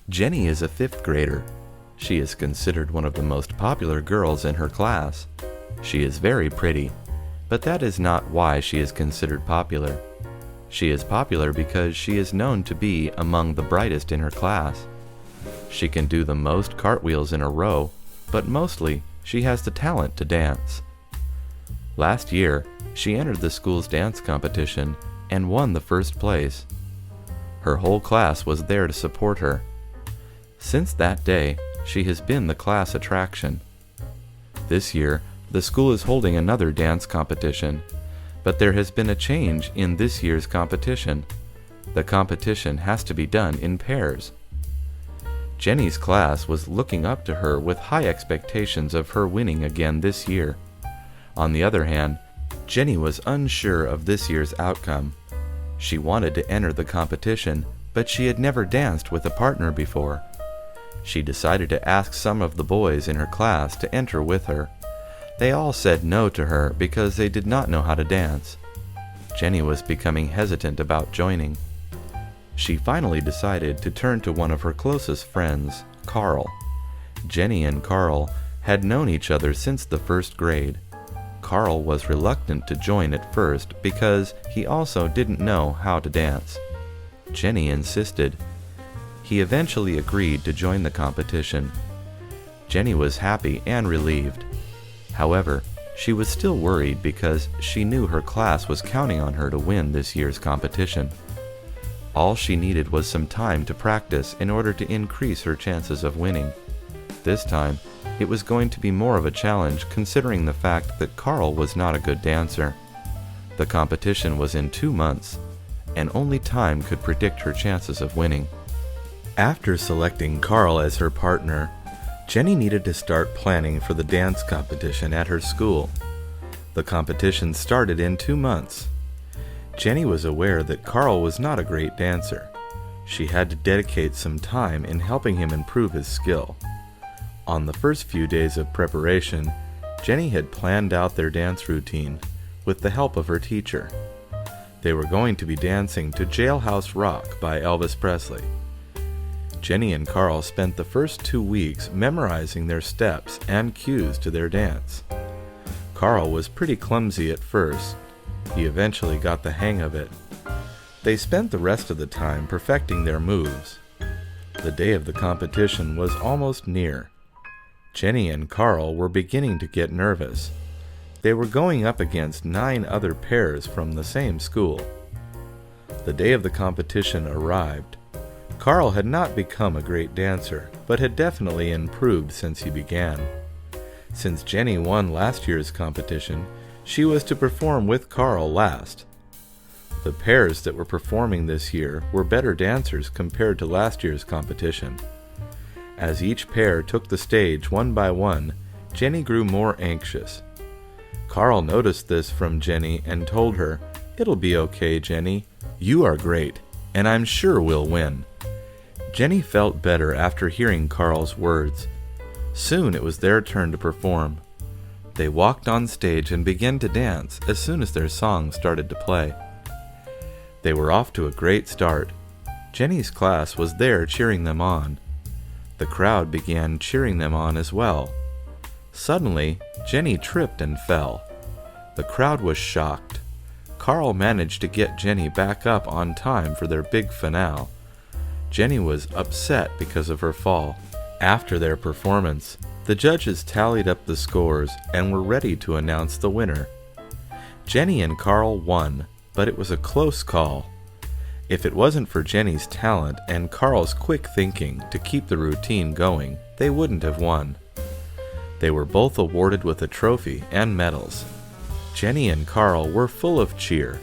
Jenny is a fifth grader. She is considered one of the most popular girls in her class. She is very pretty, but that is not why she is considered popular. She is popular because she is known to be among the brightest in her class. She can do the most cartwheels in a row, but mostly she has the talent to dance. Last year, she entered the school's dance competition and won the first place. Her whole class was there to support her. Since that day, she has been the class attraction. This year, the school is holding another dance competition, but there has been a change in this year's competition. The competition has to be done in pairs. Jenny's class was looking up to her with high expectations of her winning again this year. On the other hand, Jenny was unsure of this year's outcome. She wanted to enter the competition, but she had never danced with a partner before. She decided to ask some of the boys in her class to enter with her. They all said no to her because they did not know how to dance. Jenny was becoming hesitant about joining. She finally decided to turn to one of her closest friends, Carl. Jenny and Carl had known each other since the first grade. Carl was reluctant to join at first because he also didn't know how to dance. Jenny insisted. He eventually agreed to join the competition. Jenny was happy and relieved. However, she was still worried because she knew her class was counting on her to win this year's competition. All she needed was some time to practice in order to increase her chances of winning. This time, it was going to be more of a challenge considering the fact that Carl was not a good dancer. The competition was in 2 months, and only time could predict her chances of winning. After selecting Carl as her partner, Jenny needed to start planning for the dance competition at her school. The competition started in 2 months. Jenny was aware that Carl was not a great dancer. She had to dedicate some time in helping him improve his skill. On the first few days of preparation, Jenny had planned out their dance routine with the help of her teacher. They were going to be dancing to Jailhouse Rock by Elvis Presley. Jenny and Carl spent the first 2 weeks memorizing their steps and cues to their dance. Carl was pretty clumsy at first. He eventually got the hang of it. They spent the rest of the time perfecting their moves. The day of the competition was almost near. Jenny and Carl were beginning to get nervous. They were going up against 9 other pairs from the same school. The day of the competition arrived. Carl had not become a great dancer, but had definitely improved since he began. Since Jenny won last year's competition, she was to perform with Carl last. The pairs that were performing this year were better dancers compared to last year's competition. As each pair took the stage one by one, Jenny grew more anxious. Carl noticed this from Jenny and told her, "It'll be okay, Jenny. You are great, and I'm sure we'll win." Jenny felt better after hearing Carl's words. Soon it was their turn to perform. They walked on stage and began to dance as soon as their song started to play. They were off to a great start. Jenny's class was there cheering them on. The crowd began cheering them on as well. Suddenly, Jenny tripped and fell. The crowd was shocked. Carl managed to get Jenny back up on time for their big finale. Jenny was upset because of her fall. After their performance, the judges tallied up the scores and were ready to announce the winner. Jenny and Carl won, but it was a close call. If it wasn't for Jenny's talent and Carl's quick thinking to keep the routine going, they wouldn't have won. They were both awarded with a trophy and medals. Jenny and Carl were full of cheer.